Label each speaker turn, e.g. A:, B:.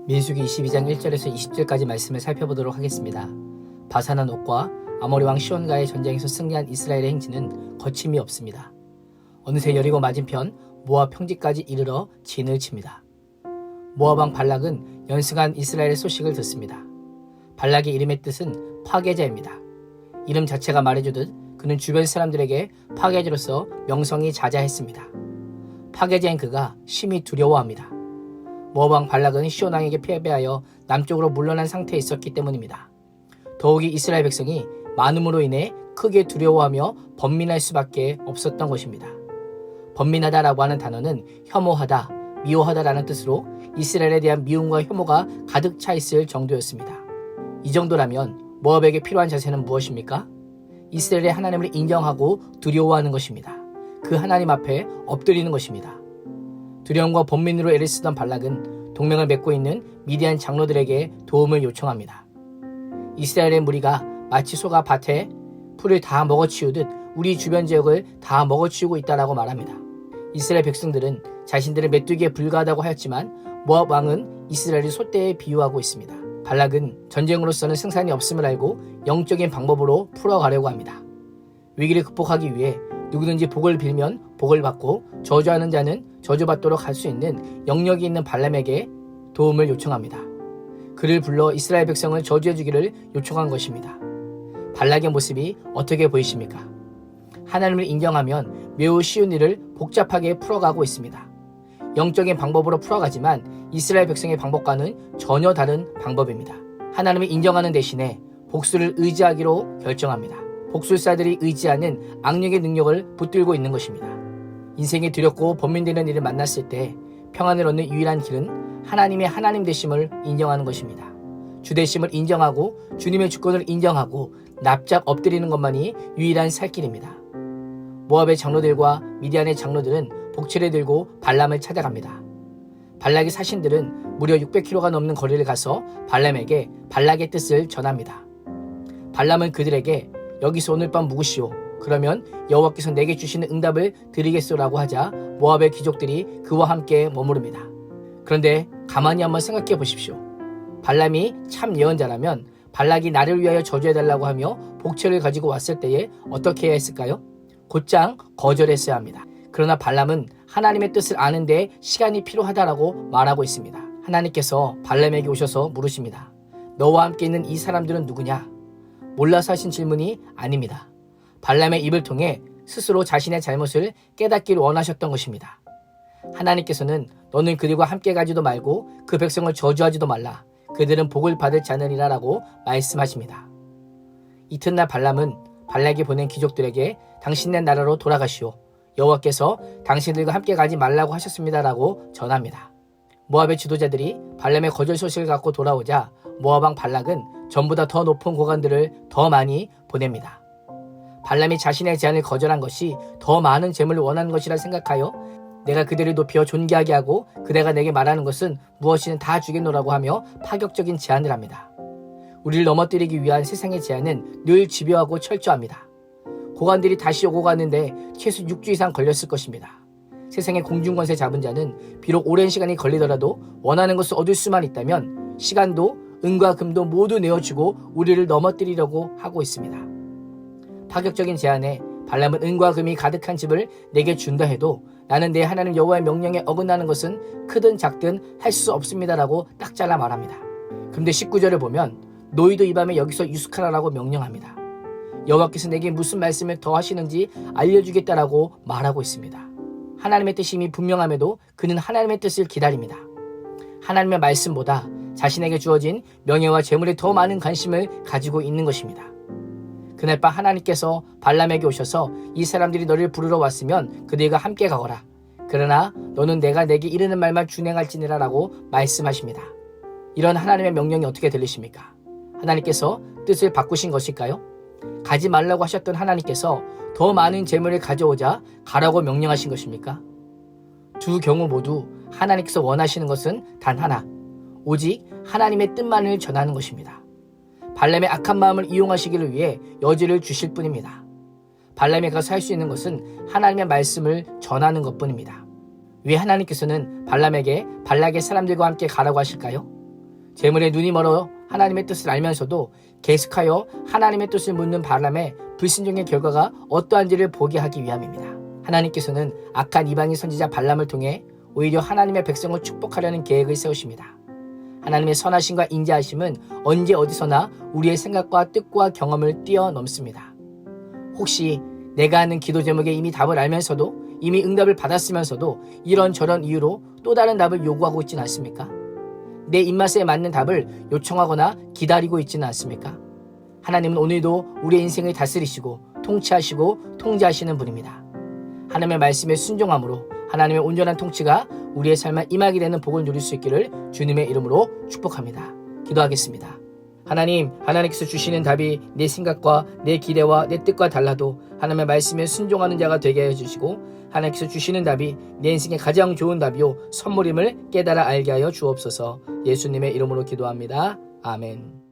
A: 민수기 22장 1절에서 20절까지 말씀을 살펴보도록 하겠습니다. 바산한 옥과 아모리 왕 시온과의 전쟁에서 승리한 이스라엘의 행진은 거침이 없습니다. 어느새 여리고 맞은편 모압 평지까지 이르러 진을 칩니다. 모압 왕 발락은 연승한 이스라엘의 소식을 듣습니다. 발락의 이름의 뜻은 파괴자입니다. 이름 자체가 말해주듯 그는 주변 사람들에게 파괴자로서 명성이 자자했습니다. 파괴자인 그가 심히 두려워합니다. 모압 왕 발락은 시온 왕에게 패배하여 남쪽으로 물러난 상태에 있었기 때문입니다. 더욱이 이스라엘 백성이 많음으로 인해 크게 두려워하며 번민할 수밖에 없었던 것입니다. 번민하다라고 하는 단어는 혐오하다, 미워하다라는 뜻으로 이스라엘에 대한 미움과 혐오가 가득 차 있을 정도였습니다. 이 정도라면 모압에게 필요한 자세는 무엇입니까? 이스라엘의 하나님을 인정하고 두려워하는 것입니다. 그 하나님 앞에 엎드리는 것입니다. 두려움과 번민으로 애를 쓰던 발락은 동맹을 맺고 있는 미디안 장로들에게 도움을 요청합니다. 이스라엘의 무리가 마치 소가 밭에 풀을 다 먹어치우듯 우리 주변 지역을 다 먹어치우고 있다라고 말합니다. 이스라엘 백성들은 자신들을 메뚜기에 불과하다고 하였지만 모압 왕은 이스라엘을 소떼에 비유하고 있습니다. 발락은 전쟁으로서는 승산이 없음을 알고 영적인 방법으로 풀어가려고 합니다. 위기를 극복하기 위해 누구든지 복을 빌면 복을 받고 저주하는 자는 저주받도록 할 수 있는 영역이 있는 발람에게 도움을 요청합니다. 그를 불러 이스라엘 백성을 저주해 주기를 요청한 것입니다. 발락의 모습이 어떻게 보이십니까? 하나님을 인정하면 매우 쉬운 일을 복잡하게 풀어가고 있습니다. 영적인 방법으로 풀어가지만 이스라엘 백성의 방법과는 전혀 다른 방법입니다. 하나님을 인정하는 대신에 복수를 의지하기로 결정합니다. 복술사들이 의지하는 악력의 능력을 붙들고 있는 것입니다. 인생이 두렵고 번민되는 일을 만났을 때 평안을 얻는 유일한 길은 하나님의 하나님 되심을 인정하는 것입니다. 주 되심을 인정하고 주님의 주권을 인정하고 납작 엎드리는 것만이 유일한 살 길입니다. 모압의 장로들과 미디안의 장로들은 복채를 들고 발람을 찾아갑니다. 발락의 사신들은 무려 600km가 넘는 거리를 가서 발람에게 발락의 뜻을 전합니다. 발람은 그들에게 여기서 오늘 밤 묵으시오. 그러면 여호와께서 내게 주시는 응답을 드리겠소라고 하자 모압의 귀족들이 그와 함께 머무릅니다. 그런데 가만히 한번 생각해 보십시오. 발람이 참 예언자라면 발락이 나를 위하여 저주해달라고 하며 복채를 가지고 왔을 때에 어떻게 해야 했을까요? 곧장 거절했어야 합니다. 그러나 발람은 하나님의 뜻을 아는 데 시간이 필요하다라고 말하고 있습니다. 하나님께서 발람에게 오셔서 물으십니다. 너와 함께 있는 이 사람들은 누구냐? 몰라서 하신 질문이 아닙니다. 발람의 입을 통해 스스로 자신의 잘못을 깨닫기를 원하셨던 것입니다. 하나님께서는 너는 그들과 함께 가지도 말고 그 백성을 저주하지도 말라. 그들은 복을 받을 자느니라 라고 말씀하십니다. 이튿날 발람은 발락이 보낸 귀족들에게 당신네 나라로 돌아가시오. 여호와께서 당신들과 함께 가지 말라고 하셨습니다 라고 전합니다. 모압의 지도자들이 발람의 거절 소식을 갖고 돌아오자 모압 왕 발락은 전보다 더 높은 고관들을 더 많이 보냅니다. 발람이 자신의 제안을 거절한 것이 더 많은 재물을 원하는 것이라 생각하여 내가 그들을 높여 존귀하게 하고 그대가 내게 말하는 것은 무엇이든 다 주겠노라고 하며 파격적인 제안을 합니다. 우리를 넘어뜨리기 위한 세상의 제안은 늘 집요하고 철저합니다. 고관들이 다시 오고 가는데 최소 6주 이상 걸렸을 것입니다. 세상의 공중권세 잡은 자는 비록 오랜 시간이 걸리더라도 원하는 것을 얻을 수만 있다면 시간도 은과 금도 모두 내어주고 우리를 넘어뜨리려고 하고 있습니다. 파격적인 제안에 발람은 은과 금이 가득한 집을 내게 준다 해도 나는 내 하나님 여호와의 명령에 어긋나는 것은 크든 작든 할 수 없습니다라고 딱 잘라 말합니다. 그런데 19절을 보면 너희도 이 밤에 여기서 유숙하라라고 명령합니다. 여호와께서 내게 무슨 말씀을 더 하시는지 알려주겠다라고 말하고 있습니다. 하나님의 뜻이 이미 분명함에도 그는 하나님의 뜻을 기다립니다. 하나님의 말씀보다 자신에게 주어진 명예와 재물에 더 많은 관심을 가지고 있는 것입니다. 그날 밤 하나님께서 발람에게 오셔서 이 사람들이 너를 부르러 왔으면 그들과 함께 가거라. 그러나 너는 내가 내게 이르는 말만 준행할지니라 라고 말씀하십니다. 이런 하나님의 명령이 어떻게 들리십니까? 하나님께서 뜻을 바꾸신 것일까요? 가지 말라고 하셨던 하나님께서 더 많은 재물을 가져오자 가라고 명령하신 것입니까? 두 경우 모두 하나님께서 원하시는 것은 단 하나, 오직 하나님의 뜻만을 전하는 것입니다. 발람의 악한 마음을 이용하시기를 위해 여지를 주실 뿐입니다. 발람이 가서 할 수 있는 것은 하나님의 말씀을 전하는 것뿐입니다. 왜 하나님께서는 발람에게 발락의 사람들과 함께 가라고 하실까요? 재물에 눈이 멀어 하나님의 뜻을 알면서도 계속하여 하나님의 뜻을 묻는 바람에 불순종의 결과가 어떠한지를 보게 하기 위함입니다. 하나님께서는 악한 이방인 선지자 발람을 통해 오히려 하나님의 백성을 축복하려는 계획을 세우십니다. 하나님의 선하심과 인자하심은 언제 어디서나 우리의 생각과 뜻과 경험을 뛰어넘습니다. 혹시 내가 하는 기도 제목에 이미 답을 알면서도 이미 응답을 받았으면서도 이런저런 이유로 또 다른 답을 요구하고 있지는 않습니까? 내 입맛에 맞는 답을 요청하거나 기다리고 있지는 않습니까? 하나님은 오늘도 우리의 인생을 다스리시고 통치하시고 통제하시는 분입니다. 하나님의 말씀에 순종함으로 하나님의 온전한 통치가 우리의 삶에 임하게 되는 복을 누릴 수 있기를 주님의 이름으로 축복합니다. 기도하겠습니다. 하나님, 하나님께서 주시는 답이 내 생각과 내 기대와 내 뜻과 달라도 하나님의 말씀에 순종하는 자가 되게 해주시고 하나님께서 주시는 답이 내 인생의 가장 좋은 답이요 선물임을 깨달아 알게 하여 주옵소서. 예수님의 이름으로 기도합니다. 아멘.